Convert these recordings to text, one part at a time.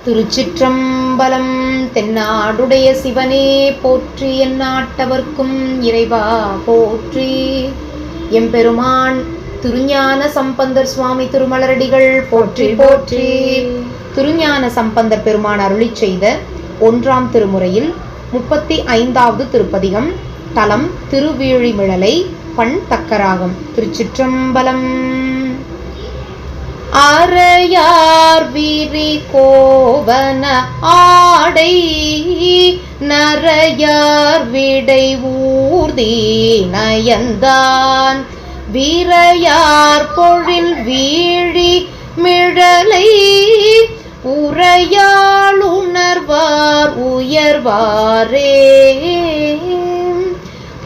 திருச்சிற்றம்பலம். தென்னாடுடைய சிவனே போற்றி, எந்நாட்டவர்க்கும் இறைவா போற்றி. எம்பெருமான் திருஞான சம்பந்தர் சுவாமி திருமலரடிகள் போற்றி போற்றி. திருஞான சம்பந்தர் பெருமான் அருளிச் செய்த 1ஆம் திருமுறையில் 35வது திருப்பதிகம். தலம் திருவீழிமிழலை. பண் தக்கராகம். திருச்சிற்றம்பலம். அறையார் விரி கோவன ஆடை நரையார் விடை ஊர்தி நயந்தான் வீரையார் பொழில் வீழி மிழலை உரையாள் உணர்வார் உயர்வாரே.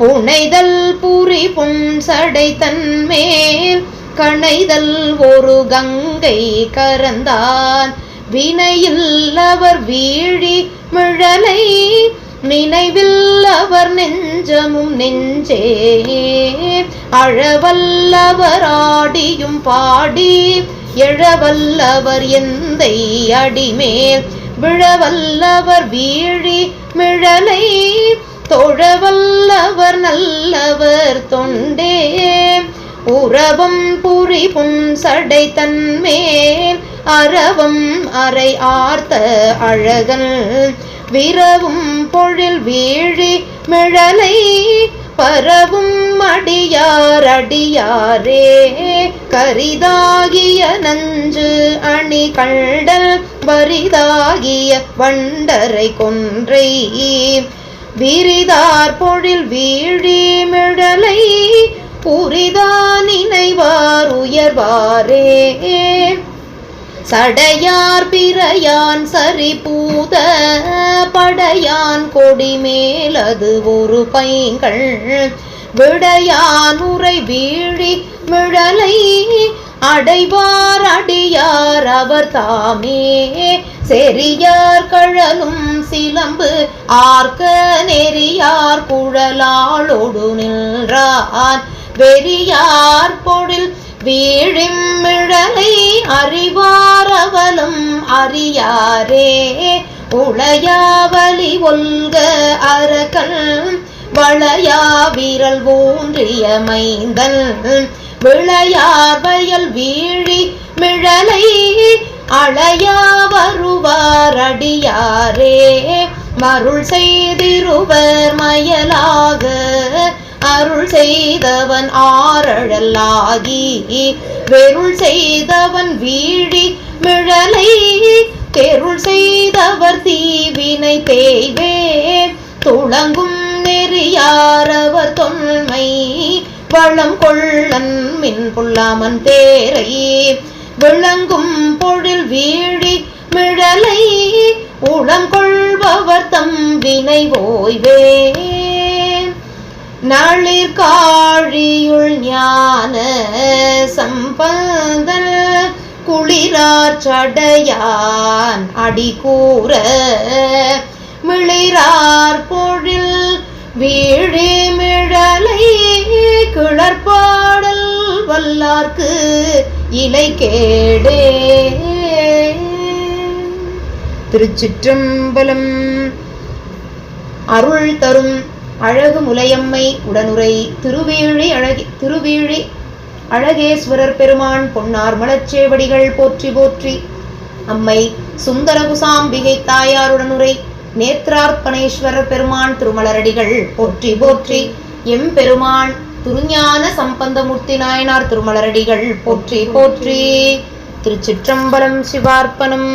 புனைதல் புரி புன்சடை தன்மேல் கணைதல் ஒரு கங்கை கரந்தான் வினையில் அவர் வீழி மிழலை நினைவில் அவர் நெஞ்சமும் நெஞ்சே. அழவல்லவர் ஆடியும் பாடி எழவல்லவர் எந்தை அடிமேல் விழவல்லவர் வீழி மிழலை தொழவல்லவர் நல்லவர் தொண்டே. உறவம் புரி புன்சடை தன்மேல் அரவம் அரை ஆர்த்த அழகன் விரவும் பொழில் வீழி மிழலை பரவும் அடியார் அடியாரே. கரிதாகிய நஞ்சு அணி கண்டல் வரிதாகிய வண்டரை கொன்றை விரிதார் பொழில் வீழி மிழலை புரிதான் நினைவார் உயர்வாரே. சடையார் பிறையான் சரி பூத படையான் கொடி மேலது ஒரு பைங்கள் விடையான் உரை வீழி மிழலை அடைவார் அடியார் அவர் தாமே. செறியார் கழலும் சிலம்பு ஆர்க்க நெறியார் குழலாளொடு நின்றான் வெறியார் பொழில் வீழிம் மிழலை அறிவார் அவலும் அறியாரே. உளையாவலி ஒல்க அரக்கன் வளையா விரல் ஊன்றிய மைந்தன் விளையார் வயல் வீழி மிழலை அளையா வருவார் அடியாரே. மருள் செய்திருவர் மயலாக அருள் செய்தவன் ஆரழலாகி வெருள் செய்தவன் வீழி மிழலை தெருள் செய்தவர் தீவினை தேய்வே. துளங்கும் நெறியாரவர் தொன்மை வளம் கொள்ளன் மின் புல்லாமன் தேரை விளங்கும் பொழில் வீழி மிழலை உளங்கொள்பவர் தம் வினை ஓய்வே. நளிர் காழியுள் ஞான சம்பந்தன் குளிரார் சடையான் அடிகூற மிளிரார் பொழில் வீழி மிழலை கிளர்பாடல் வல்லார்க்கு இலை கேடே. திருச்சிற்றம்பலம். அருள் தரும் அழகு முலையம்மை உடனுரை திருவீழி அழகேஸ்வரர் பெருமான் பொன்னார் மலச்சேவடிகள் போற்றி போற்றி. அம்மை சுந்தரகுசாம்பிகை தாயாருடனுரை நேத்ரார்ப்பணேஸ்வரர் பெருமான் திருமலரடிகள் போற்றி போற்றி. எம்பெருமான் திருஞான சம்பந்தமூர்த்தி நாயனார் திருமலரடிகள் போற்றி போற்றி. திருச்சிற்றம்பலம். சிவார்ப்பணம்.